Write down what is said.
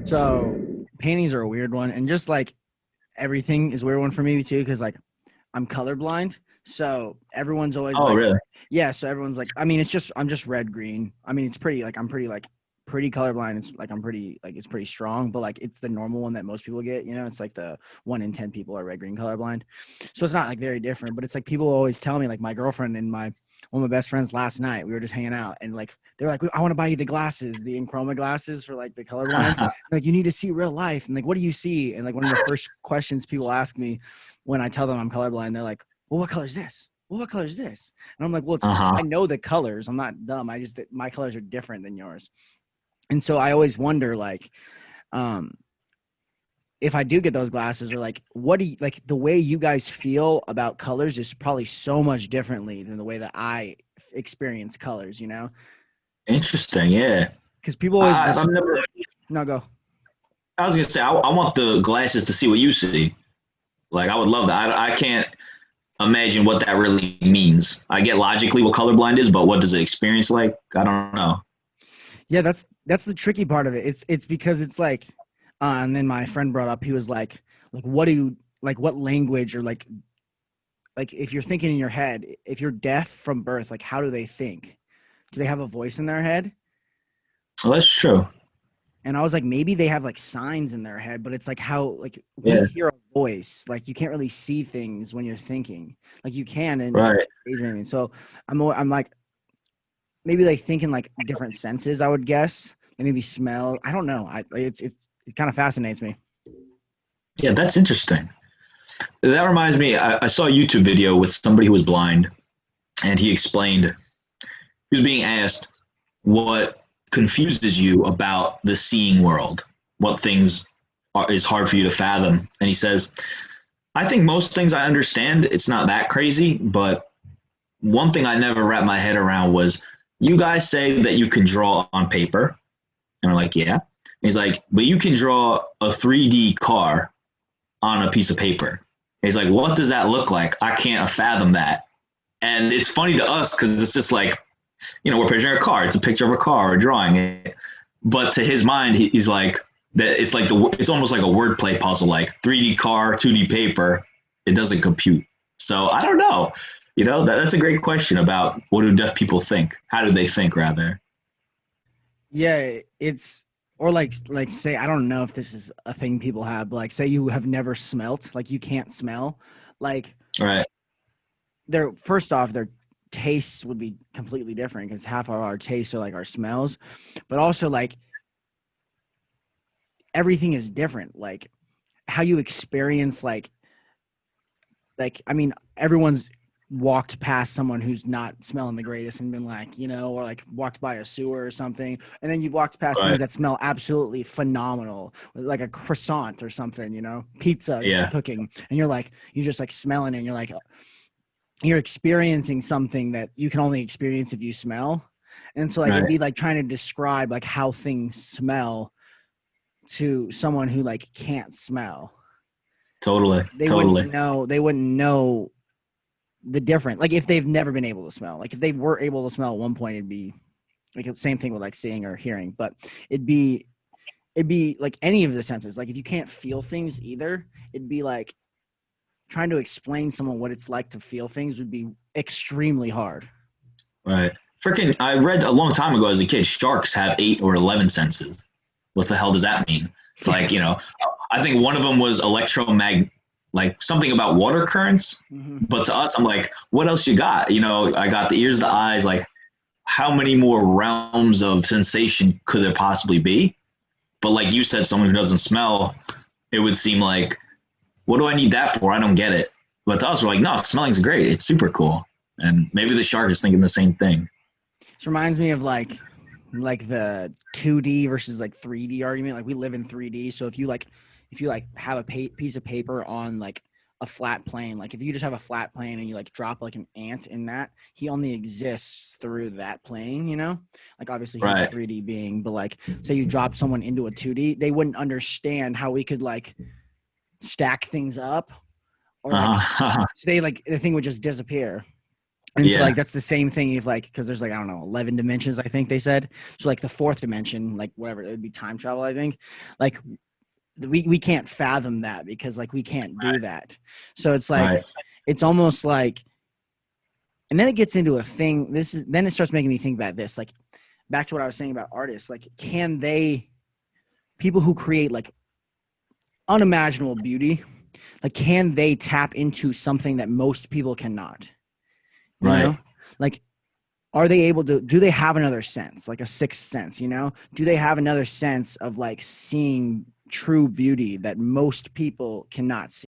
So paintings are a weird one, and just like everything is a weird one for me too, because like I'm colorblind. So everyone's always Oh, like, really? yeah. So everyone's like, I mean, I'm just red green. I mean, it's pretty like I'm pretty colorblind. It's like I'm pretty like it's pretty strong, but like it's the normal one that most people get. You know, it's like the 1 in 10 people are red green colorblind. So it's not like very different, but it's like people always tell me like my girlfriend and my one of my best friends last night, we were just hanging out and like they were like, I want to buy you the glasses, the Enchroma glasses for like the colorblind. Like you need to see real life. And like, what do you see? And like one of the first questions people ask me when I tell them I'm colorblind, they're like, well, what color is this? Well, what color is this? And I'm like, well, I Uh-huh. know the colors. I'm not dumb. I just my colors are different than yours. And so I always wonder like, um, if I do get those glasses, or like, what do you like the way you guys feel about colors is probably so much differently than the way that I experience colors, you know? Interesting. Yeah. Because people always I've just never. no go. I was gonna say I want the glasses to see what you see. Like I would love that. I can't imagine what that really means. I get logically what colorblind is, but what does it experience like? I don't know. Yeah, that's the tricky part of it. It's because it's like, and then my friend brought up, he was like, what do you like? What language or like if you're thinking in your head, if you're deaf from birth, like how do they think? Do they have a voice in their head? Well, that's true. And I was like, maybe they have like signs in their head, but it's like how like we Yeah. hear a voice, like you can't really see things when you're thinking, like you can, and if you're Right. daydreaming. So I'm like maybe they think in like different senses, I would guess, and maybe smell. I don't know. It kind of fascinates me. Yeah, that's interesting. That reminds me. I saw a YouTube video with somebody who was blind, and he explained he was being asked what confuses you about the seeing world, what things is hard for you to fathom, and he says, "I think most things I understand. It's not that crazy, but one thing I never wrapped my head around was you guys say that you can draw on paper." And we're like, yeah. And he's like, but you can draw a 3D car on a piece of paper. And he's like, what does that look like? I can't fathom that. And it's funny to us because it's just like, we're picturing a car. It's a picture of a car or drawing it. But to his mind, he's like, that it's like it's almost like a wordplay puzzle, like 3D car, 2D paper. It doesn't compute. So I don't know. That's a great question about what do deaf people think? How do they think, rather? Yeah, it's or like say I don't know if this is a thing people have, but like say you have never smelt, like you can't smell, like Right. their first off their tastes would be completely different because half of our tastes are like our smells, but also like everything is different. Like how you experience like I mean everyone's walked past someone who's not smelling the greatest and been like, or like walked by a sewer or something, and then you've walked past things Right. that smell absolutely phenomenal, like a croissant or something, pizza Yeah. cooking, and you're just like smelling it, and you're like you're experiencing something that you can only experience if you smell. And so like it'd Right. be like trying to describe like how things smell to someone who like can't smell. Totally. Totally. They wouldn't know the different, like if they've never been able to smell, like if they were able to smell at one point, it'd be like the same thing with like seeing or hearing, but it'd be it'd be like any of the senses, like if you can't feel things either, it'd be like trying to explain someone what it's like to feel things would be extremely hard. Right. Freaking, I read a long time ago as a kid, sharks have 8 or 11 senses. What the hell does that mean? It's Yeah. like, I think one of them was like something about water currents. Mm-hmm. But to us, I'm like, what else you got? I got the ears, the eyes, like, how many more realms of sensation could there possibly be? But like you said, someone who doesn't smell, it would seem like, what do I need that for? I don't get it. But to us, we're like, no, smelling's great. It's super cool. And maybe the shark is thinking the same thing. This reminds me of like the 2D versus like 3D argument. Like we live in 3D, so if you like have a piece of paper on like a flat plane, like if you just have a flat plane and you like drop like an ant in that, he only exists through that plane, Like obviously he's a Right. 3D being, but like say you drop someone into a 2D, they wouldn't understand how we could like stack things up or like Uh-huh. they like the thing would just disappear. And so Yeah. like that's the same thing if like because there's like I don't know 11 dimensions I think they said. So like the fourth dimension, like whatever, it would be time travel, I think. Like we can't fathom that because like we can't do that. So it's like Right. it's almost like, and then it gets into a thing. Then it starts making me think about this. Like back to what I was saying about artists. Like can they, people who create like unimaginable beauty, like can they tap into something that most people cannot? You Right. know, like are they able to, do they have another sense, like a sixth sense, you know? Do they have another sense of like seeing true beauty that most people cannot see?